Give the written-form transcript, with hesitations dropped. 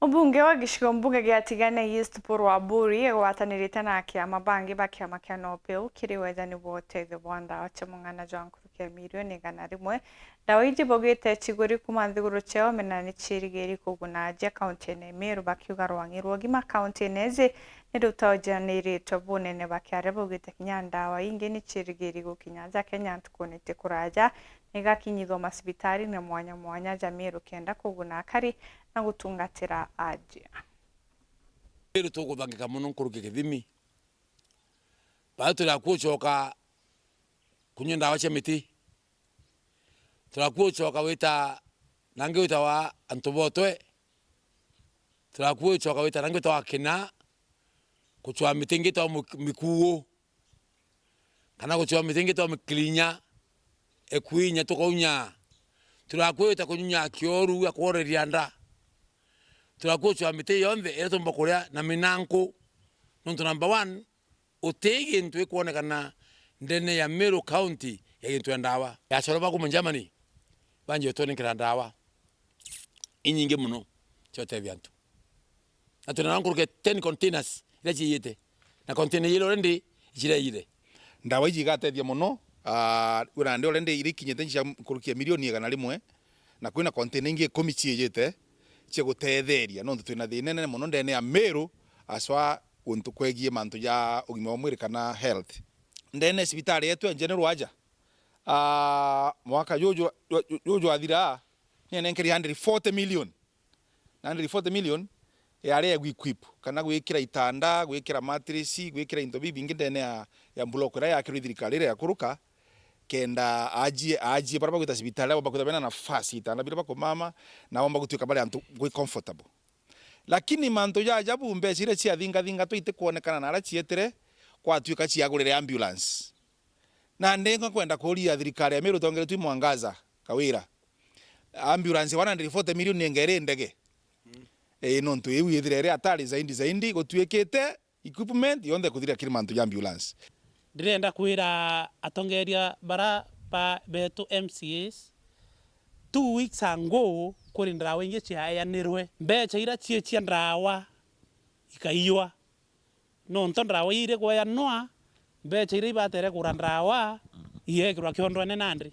Obunge wa gicigo mbunge gia Tigana East Paul Wamburi egwatanirite na kiama bangi ba kiama kia NOPEU kiri wethani bwa uteithio bwa ndawa cia mung'ana jwa nkurukia mirioni 100 ndawa iji bogite chiguri kuma nthiguru ciao menani cirigiri kuguna aja kaunti-ini Meru bakiuga rwangi rwa ugima kaunti-ini ici ni rutaujaniritwe bunene bakiaria bogite kinya ndawa ingi ni cirigiri gukinya aja Kenya ntukuni tikuraja nigakinyithwo masibitari na mwanya mwanya ja Meru kenda kuguna akari na gutungatira aja Meru tukubangika muno nkuruki githimi ba turakucoka kunywa ndawa cia miti turakucoka wita nangi wita wa antubotwe turakucoka wita nangi wita wa kina kuchwa miti ngita mikuo kana kuchwa miti ngita miklinya ekwinya tukaunya turakwita kunyunya kioru akworeria nda turakuchwa miti yonthe ira tumba kuria na minanku nonto number 1 utegi ntwe kuonekana ndene ya Meru County ya gintu ndawa ya choroba ku Germany banje tonikira ndawa inyinge muno chote vyantu na tunankuruke 10 containers ila chiyete na container yilo rendi ijire ndawa iji gatethia muno ura ndi rendi irikinyete cia kurukia milioni 100 na kwina container ingi 10 chiyete cia gutetheria no twina thina nene muno ndene ya Meru aswa untu kwegie mantu ya ugima wa mwiri kana health ndene sibitari yetu ya general aja mwaka jojo athira ni nenkeri 140 million yare equip kana gwikira itanda gwikira mattress gwikira into bibi ngindene ya block ra ya kirithirikari ya kuruka kenda ajie baraba gwita sibitari abo bakutabena nafasi itanda bila bako mama na omba gutuika bale antu gwe comfortable lakini manto ya ajabu mbecire cia thinga tuite kuonekana na ara cietere kwatuika ciagurire ambulance na ndenga kwenda kuria thirikari ya Meru tongere tu mwangaza kawira ambulance 140 million ngere ndege nontu iu yithirere atari zaindi gutuikite equipment yonde kuthira kirimantu ya ambulance ndirenda kwira atongeria bara pa betu MCAs 2 weeks ago kuri ndawa ingi ciayanirwe mbeca ira cia ndawa ikaiwa nonto ndawa ire gwayanwa mbeca ira ibatere kura ndawa iyekirwa kiondone nandri